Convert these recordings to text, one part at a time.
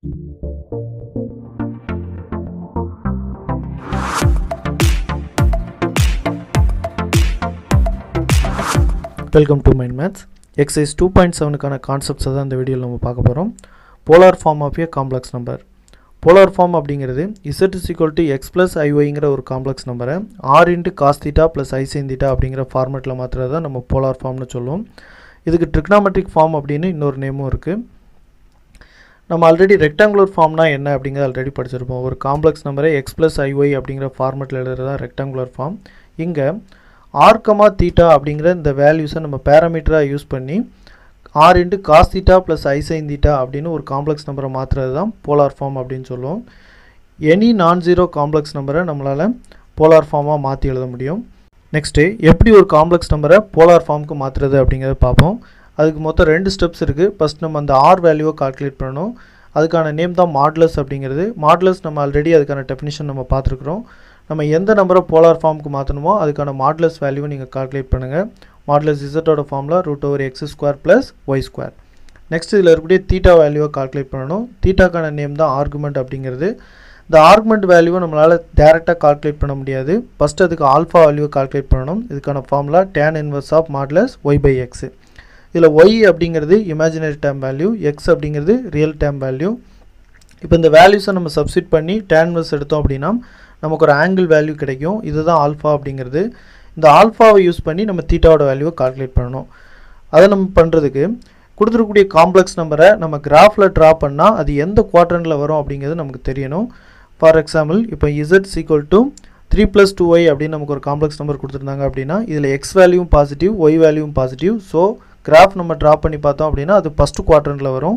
Welcome to mind maths. Exercise 2.7க்கான கான்செப்ட்ஸை தான் இந்த வீடியோவில் நம்ம பார்க்க போகிறோம். Polar form of a complex number. Polar form அப்படிங்கிறது z = x + iy ஒரு காம்ப்ளெக்ஸ் நம்பரை r × cos θ + i sin θ அப்படிங்கிற ஃபார்மேட்டில் மாற்றுறது தான் நம்ம போலார் ஃபார்ம்னு சொல்லுவோம். இதுக்கு ட்ரிக்னாமெட்ரிக் ஃபார்ம் அப்படின்னு இன்னொரு நேமும் இருக்குது. நம்ம ஆல்ரெடி ரெக்டாங்குலர் ஃபார்ம்னா என்ன அப்படிங்கிறது ஆல்ரெடி படிச்சிருப்போம். ஒரு காம்ப்ளெக்ஸ் நம்பரை x + iy அப்படிங்கிற ஃபார்மேட்டில் எழுதுறது தான் ரெக்டாங்குலர் ஃபார்ம். இங்கே r, θ அப்படிங்கிற இந்த வேல்யூஸை நம்ம பேராமீட்டராக யூஸ் பண்ணி r × cos θ + i sin θ அப்படின்னு ஒரு காம்ப்ளெக்ஸ் நம்பரை மாற்றுறது தான் போலார் ஃபார்ம் அப்படின்னு சொல்லுவோம். எனி நான்-ஜீரோ காம்ப்ளெக்ஸ் நம்பரை நம்மளால் போலார் ஃபார்மாக மாற்றி எழுத முடியும். நெக்ஸ்ட்டு எப்படி ஒரு காம்ப்ளெக்ஸ் நம்பரை போலார் ஃபார்முக்கு மாற்றுறது அப்படிங்கிறத பார்ப்போம். அதுக்கு மொத்தம் 2 ஸ்டெப்ஸ் இருக்குது. ஃபஸ்ட் நம்ம அந்த r வேல்யூவை கால்குலேட் பண்ணணும். அதுக்கான நேம் தான் மாடுலஸ் அப்படிங்கிறது. மாடுலஸ் நம்ம ஆல்ரெடி அதுக்கான டெஃபினிஷன் நம்ம பார்த்துருக்குறோம். நம்ம எந்த நம்பரை போலார் ஃபார்முக்கு மாற்றணுமோ அதுக்கான மாடுலஸ் வேல்யூவை நீங்கள் கால்குலேட் பண்ணுங்கள். Modulus z formula √x² + y². Next இதில் இருக்கக்கூடிய தீட்டா வேல்யூவை கால்குலேட் பண்ணணும். தீட்டாக்கான நேம் தான் ஆர்குமெண்ட் அப்படிங்கிறது. இந்த ஆர்குமெண்ட் வேல்யூவை நம்மளால் டேரெக்டாக கால்குலேட் பண்ண முடியாது. ஃபஸ்ட்டு அதுக்கு ஆல்ஃபா வேல்யூவை கால்குலேட் பண்ணணும். இதுக்கான formula tan inverse of modulus y/x. இதில் y அப்படிங்கிறது இமேஜினரி டேர்ம் வேல்யூ, x அப்படிங்கிறது ரியல் டேர்ம் வேல்யூ. இப்போ இந்த வேல்யூஸை நம்ம சப்ஸ்டிட் பண்ணி tan inverse எடுத்தோம் அப்படின்னா நமக்கு ஒரு ஆங்கிள் வேல்யூ கிடைக்கும். இதுதான் ஆல்ஃபா அப்படிங்கிறது. இந்த ஆல்ஃபாவை யூஸ் பண்ணி நம்ம தீட்டாவோட வேல்யூவை கால்குலேட் பண்ணணும். அதை நம்ம பண்ணுறதுக்கு கொடுத்துருக்கக்கூடிய காம்ப்ளெக்ஸ் நம்பரை நம்ம கிராஃபில் ட்ரா பண்ணால் அது எந்த குவாட்ரண்டில் வரும் அப்படிங்கிறது நமக்கு தெரியணும். ஃபார் எக்ஸாம்பிள் இப்போ z = 3 + 2y அப்படின்னு நமக்கு ஒரு காம்ப்ளெக்ஸ் நம்பர் கொடுத்துருந்தாங்க அப்படின்னா இதில் x வேல்யூவும் பாசிட்டிவ், y வேல்யூவும் பாசிட்டிவ். ஸோ கிராஃப் நம்ம ட்ரா பண்ணி பார்த்தோம் அப்படின்னா அது ஃபஸ்ட்டு குவாட்ரண்டில் வரும்.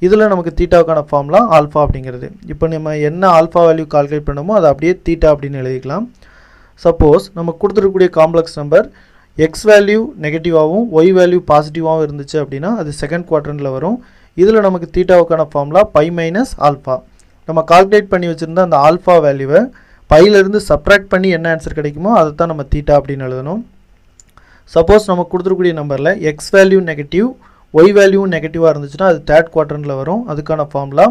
இதில் நமக்கு தீட்டாவுக்கான ஃபார்முலா ஆல்ஃபா அப்படிங்கிறது. இப்போ நம்ம என்ன ஆல்ஃபா வேல்யூ கால்குலேட் பண்ணமோ அதை அப்படியே தீட்டா அப்படின்னு எழுதிக்கலாம். சப்போஸ் நம்ம கொடுத்துருக்கக்கூடிய காம்ப்ளெக்ஸ் நம்பர் எக்ஸ் வேல்யூ நெகட்டிவாகவும் ஒய் வேல்யூ பாசிட்டிவாகவும் இருந்துச்சு அப்படின்னா அது செகண்ட் குவாட்ரண்டில் வரும். இதில் நமக்கு தீட்டாவுக்கான ஃபார்முலா π - ஆல்ஃபா. நம்ம கால்குலேட் பண்ணி வச்சுருந்த அந்த ஆல்ஃபா வேல்யூவை பையிலேருந்து சப்ட்ராக்ட் பண்ணி என்ன ஆன்சர் கிடைக்குமோ அதை தான் நம்ம தீட்டா அப்படின்னு எழுதணும். சப்போஸ் நம்ம கொடுத்துருக்கூடிய நம்பரில் X value negative, Y value நெகட்டிவாக இருந்துச்சுன்னா அது தேர்ட் குவாட்ரண்டில் வரும். அதுக்கான ஃபார்முலா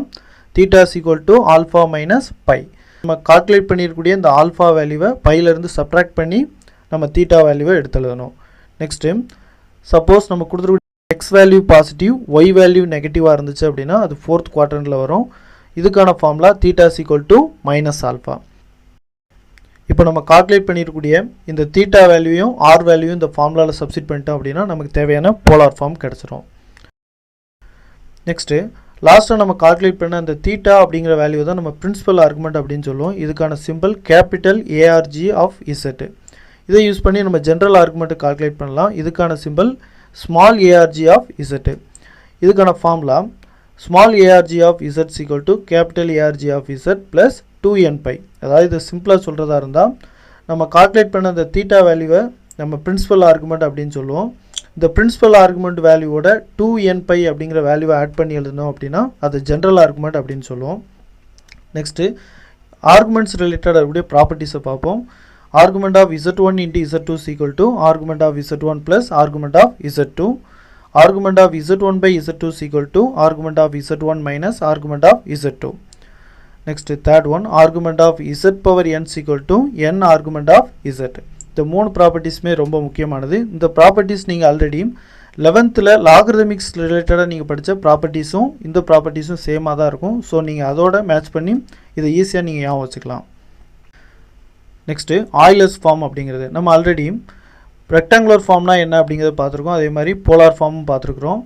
தீட்டா = ஆல்ஃபா - π. நம்ம கால்குலேட் பண்ணியிருக்கக்கூடிய இந்த ஆல்ஃபா வேல்யூவை பையிலேருந்து சப்ட்ராக்ட் பண்ணி நம்ம தீட்டா வேல்யூவை எடுத்து எழுதணும். நெக்ஸ்ட்டு சப்போஸ் நம்ம கொடுத்துருக்கூடிய x value positive, y value நெகட்டிவாக இருந்துச்சு அப்படின்னா அது ஃபோர்த் குவாட்ரண்டில் வரும். இதுக்கான ஃபார்முலா தீட்டா = ஆல்ஃபா. இப்போ நம்ம கால்குலேட் பண்ணியிருக்கக்கூடிய இந்த தீட்டா வேல்யூயும் ஆர் வேல்யூயும் இந்த ஃபார்முலாவில் சப்ஸ்டிட் பண்ணிட்டோம் அப்படின்னா நமக்கு தேவையான போலார் ஃபார்ம் கிடச்சிரும். நெக்ஸ்ட்டு லாஸ்ட்டாக நம்ம கால்குலேட் பண்ண அந்த தீட்டா அப்படிங்கிற வேல்யூ தான் நம்ம பிரின்சிபல் ஆர்குமெண்ட் அப்படின்னு சொல்லுவோம். இதுக்கான simple capital ARG of Z. இதை யூஸ் பண்ணி நம்ம ஜென்ரல் ஆர்குமெண்ட்டை கால்குலேட் பண்ணலாம். இதுக்கான simple small ARG of Z. இதுக்கான formula small ARG of Z = capital ARG of Z + 2nπ. அதாவது இது சிம்பிளாக சொல்கிறதா இருந்தால் நம்ம கால்குலேட் பண்ண அந்த தீட்டா வேல்யூவை நம்ம பிரின்சிபல் ஆர்குமெண்ட் அப்படின்னு சொல்லுவோம். இந்த பிரின்சிபல் ஆர்குமெண்ட் வேல்யூவோட 2nπ அப்படிங்கிற வேல்யூவை ஆட் பண்ணி எழுதணும் அப்படின்னா அது ஜென்ரல் ஆர்குமெண்ட் அப்படின்னு சொல்லுவோம். நெக்ஸ்ட்டு ஆர்குமெண்ட்ஸ் ரிலேட்டட் அப்படியே ப்ராப்பர்ட்டிஸை பார்ப்போம். Argument of z1 × z2 = argument of z1 + argument of z2. Argument of z1/z2 = argument of z1 - argument of z2. Next third one argument of z⁴n = n argument of z. இந்த 3 ப்ராப்பர்ட்டிஸுமே ரொம்ப முக்கியமானது. இந்த properties நீங்கள் already 11th லாகரிதமிக்ஸ் ரிலேட்டடாக நீங்கள் படித்த ப்ராப்பர்ட்டிஸும் இந்த ப்ராப்பர்ட்டிஸும் சேமாக தான் இருக்கும். ஸோ நீங்கள் அதோட மேட்ச் பண்ணி இதை ஈஸியாக நீங்கள் ஞாபகம் வச்சுக்கலாம். நெக்ஸ்ட்டு ஆய்லர்ஸ் ஃபார்ம் அப்படிங்கிறது நம்ம ஆல்ரெடி ரெக்டாங்குலர் ஃபார்ம்னா என்ன அப்படிங்கிறத பார்த்துருக்கோம். அதே மாதிரி போலார் ஃபார்மும் பார்த்துருக்குறோம்.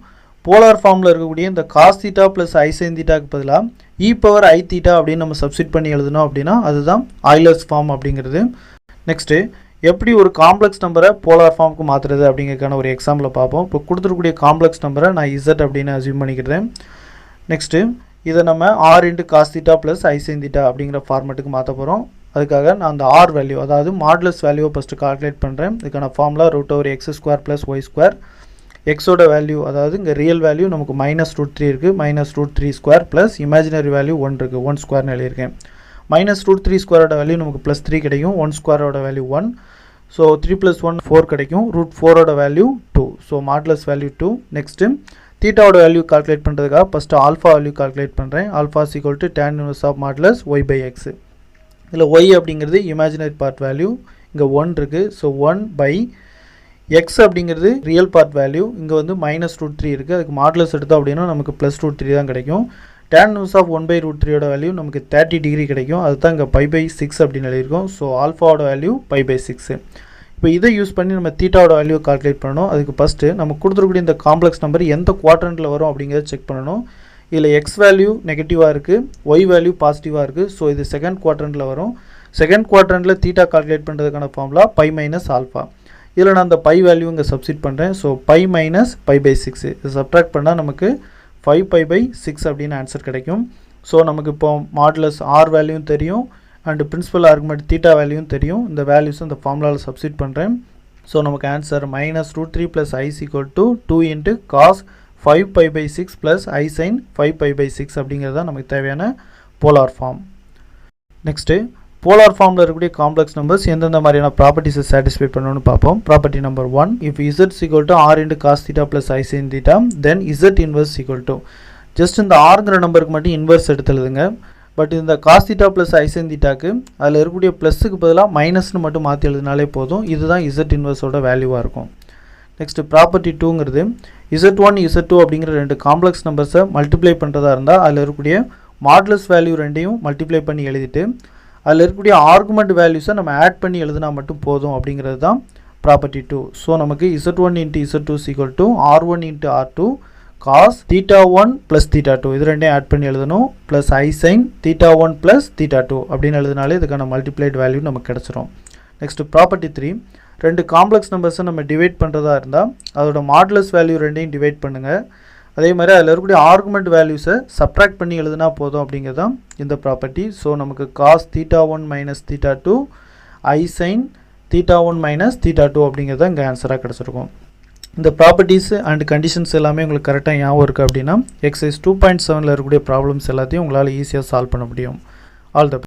போலார் ஃபார்மில் இருக்கக்கூடிய இந்த cos θ + i sin θக்கு பதிலாக e⁻i⁻ அப்படின்னு நம்ம சப்ஸ்டிட் பண்ணி எழுதணும் அப்படின்னா அதுதான் ஆய்லர்ஸ் ஃபார்ம் அப்படிங்கிறது. நெக்ஸ்ட்டு எப்படி ஒரு காம்ப்ளெக்ஸ் நம்பரை போலார் ஃபார்முக்கு மாற்றுறது அப்படிங்கிறதுக்கான ஒரு எக்ஸாம்பிளை பார்ப்போம். இப்போ கொடுத்துருக்கூடிய காம்ப்ளெக்ஸ் நம்பரை நான் z அப்படின்னு அஸ்யூம் பண்ணிக்கிறேன். நெக்ஸ்ட்டு இதை நம்ம r × cos θ + i sin θ அப்படிங்கிற ஃபார்மெட்டுக்கு மாற்ற போகிறோம். அதுக்காக நான் அந்த ஆர் வேல்யூ அதாவது மாடுலஸ் வேல்யூவை ஃபஸ்ட்டு கால்குலேட் பண்ணுறேன். இதுக்கான ஃபார்முலா √x² + y². எக்ஸோட வேல்யூ அதாவது இங்கே ரியல் வேல்யூ நமக்கு -√3 இருக்குது. -√3² ப்ளஸ் இமேஜினரி வேல்யூ 1 இருக்குது. 1² எழுதியிருக்கேன். -√3² வேல்யூ நமக்கு +3 கிடைக்கும். 1² வேல்யூ 1. So 3 plus 1 4 கிடைக்கும். √4 value 2. So modulus value 2. Next தீட்டாவோட வேல்யூ கால்குலேட் பண்ணுறதுக்காக ஃபஸ்ட்டு ஆல்ஃபா வேல்யூ கால்குலேட் பண்ணுறேன். Alpha is equal to tan inverse of modulus y by x. இதில் ஒய் அப்படிங்கிறது இமேஜினரி பார்ட் வேல்யூ, இங்கே 1 இருக்குது. ஸோ 1 பை எக்ஸ் அப்படிங்கிறது real part value, இங்கே வந்து -√3 இருக்குது. அதுக்கு மாடுலஸ் எடுத்தோம் அப்படின்னா நமக்கு +√3 தான் கிடைக்கும். tan இன்வர்ஸ் ஆஃப் 1/√3யோட வேல்யூ நமக்கு 30 டிகிரி கிடைக்கும். அதுதான் இங்கே π/6 அப்படின்னு எழுதியிருக்கோம். ஸோ ஆல்ஃபாவோட வேல்யூ π/6. இப்போ இதை யூஸ் பண்ணி நம்ம தீட்டாவோட வேல்யூ கால்குலேட் பண்ணணும். அதுக்கு ஃபஸ்ட்டு நம்ம கொடுத்துருக்கூடிய இந்த காம்ப்ளெக்ஸ் நம்பர் எந்த குவாட்ரண்ட்டில் வரும் அப்படிங்கிறத செக் பண்ணணும். இதில் எக்ஸ் வேல்யூ நெகட்டிவாக இருக்குது, ஒய் வேல்யூ பாசிட்டிவாக இருக்குது. ஸோ இது செகண்ட் குவாட்ரண்ட்டில் வரும். செகண்ட் குவாட்ரண்ட்டில் தீட்டா கால்குலேட் பண்ணுறதுக்கான ஃபார்முலா π - ஆல்ஃபா. இதில் நான் அந்த பை வேல்யூ இங்கே சப்ஸ்டிட் பண்ணுறேன். ஸோ π - π/6 இது சப்ட்ராக்ட் பண்ணால் நமக்கு 5π/6 அப்படின்னு ஆன்சர் கிடைக்கும். ஸோ நமக்கு இப்போ மாடுலஸ் ஆர் வேல்யூவும் தெரியும் அண்ட் பிரின்சிபல் ஆர்குமெண்ட் தீட்டா வேல்யூவும் தெரியும். இந்த வேல்யூஸ் இந்த ஃபார்முலாவில் சப்ஸ்டிட் பண்ணுறேன். ஸோ நமக்கு answer -√3 + i = 2 × cos 5π/6 + i sin 5π/6 அப்படிங்கிறது தான் நமக்கு தேவையான போலார் ஃபார்ம். நெக்ஸ்ட்டு போலார் ஃபார்மில் இருக்கக்கூடிய காம்ப்ளெக்ஸ் நம்பர்ஸ் எந்தெந்த மாதிரியான ப்ராப்பர்ட்டிஸை சாட்டிஸ்ஃபை பண்ணணும்னு பார்ப்போம். Property number 1, if z = r × cos θ + i sin θ, then z inverse = just இந்த ஆர்ங்கிற நம்பருக்கு மட்டும் இன்வெர்ஸ் எடுத்து எழுதுங்க. பட் இந்த cos θ + i sin θக்கு அதில் இருக்கக்கூடிய ப்ளஸுக்கு பதிலாக மைனஸ்னு மட்டும் மாற்றி எழுதினாலே போதும். இதுதான் z இன்வெர்ஸோட வேல்யூவாக இருக்கும். நெக்ஸ்ட்டு ப்ராப்பர்ட்டி 2ங்கிறது z1 z2 அப்படிங்கிற ரெண்டு காம்ப்ளெக்ஸ் நம்பர்ஸை மல்டிப்ளை பண்ணுறதா இருந்தால் அதில் இருக்கக்கூடிய மாடுலஸ் வேல்யூ ரெண்டையும் மல்டிப்ளை பண்ணி எழுதிட்டு அதில் இருக்கக்கூடிய ஆர்குமெண்ட் வேல்யூஸை நம்ம ஆட் பண்ணி எழுதினா மட்டும் போதும் அப்படிங்கிறது தான் ப்ராப்பர்ட்டி 2. ஸோ நமக்கு z1 × z2 = r1 × r2 cos θ1 + θ2 இது ரெண்டையும் ஆட் பண்ணி எழுதணும். ப்ளஸ் i sin θ1 + θ2 அப்படின்னு எழுதினாலே இதுக்கான மல்டிப்ளைட் வேல்யூ நமக்கு கிடச்சிரும். நெக்ஸ்ட் ப்ராப்பர்ட்டி 3, ரெண்டு காம்ப்ளெக்ஸ் நம்பர்ஸை நம்ம டிவைட் பண்ணுறதா இருந்தால் அதோட மாடுலஸ் வேல்யூ ரெண்டையும் டிவைட் பண்ணுங்கள். அதே மாதிரி அதில் இருக்கக்கூடிய ஆர்குமெண்ட் வேல்யூஸை சப்ட்ராக்ட் பண்ணி எழுதினா போதும் அப்படிங்கிறது தான் இந்த ப்ராப்பர்ட்டி. ஸோ நமக்கு cos θ1 - θ2 i sin θ1 - θ2 அப்படிங்கிறது தான் இங்கே ஆன்சராக கிடச்சிருக்கும். இந்த ப்ராப்பர்ட்டிஸ் அண்ட் கண்டிஷன்ஸ் எல்லாமே உங்களுக்கு கரெக்டாக ஞாபகம் இருக்குது அப்படின்னா எக்ஸசைஸ் 2.7ல் இருக்கக்கூடிய ப்ராப்ளம்ஸ் எல்லாத்தையும் உங்களால் ஈஸியாக சால்வ் பண்ண முடியும். All the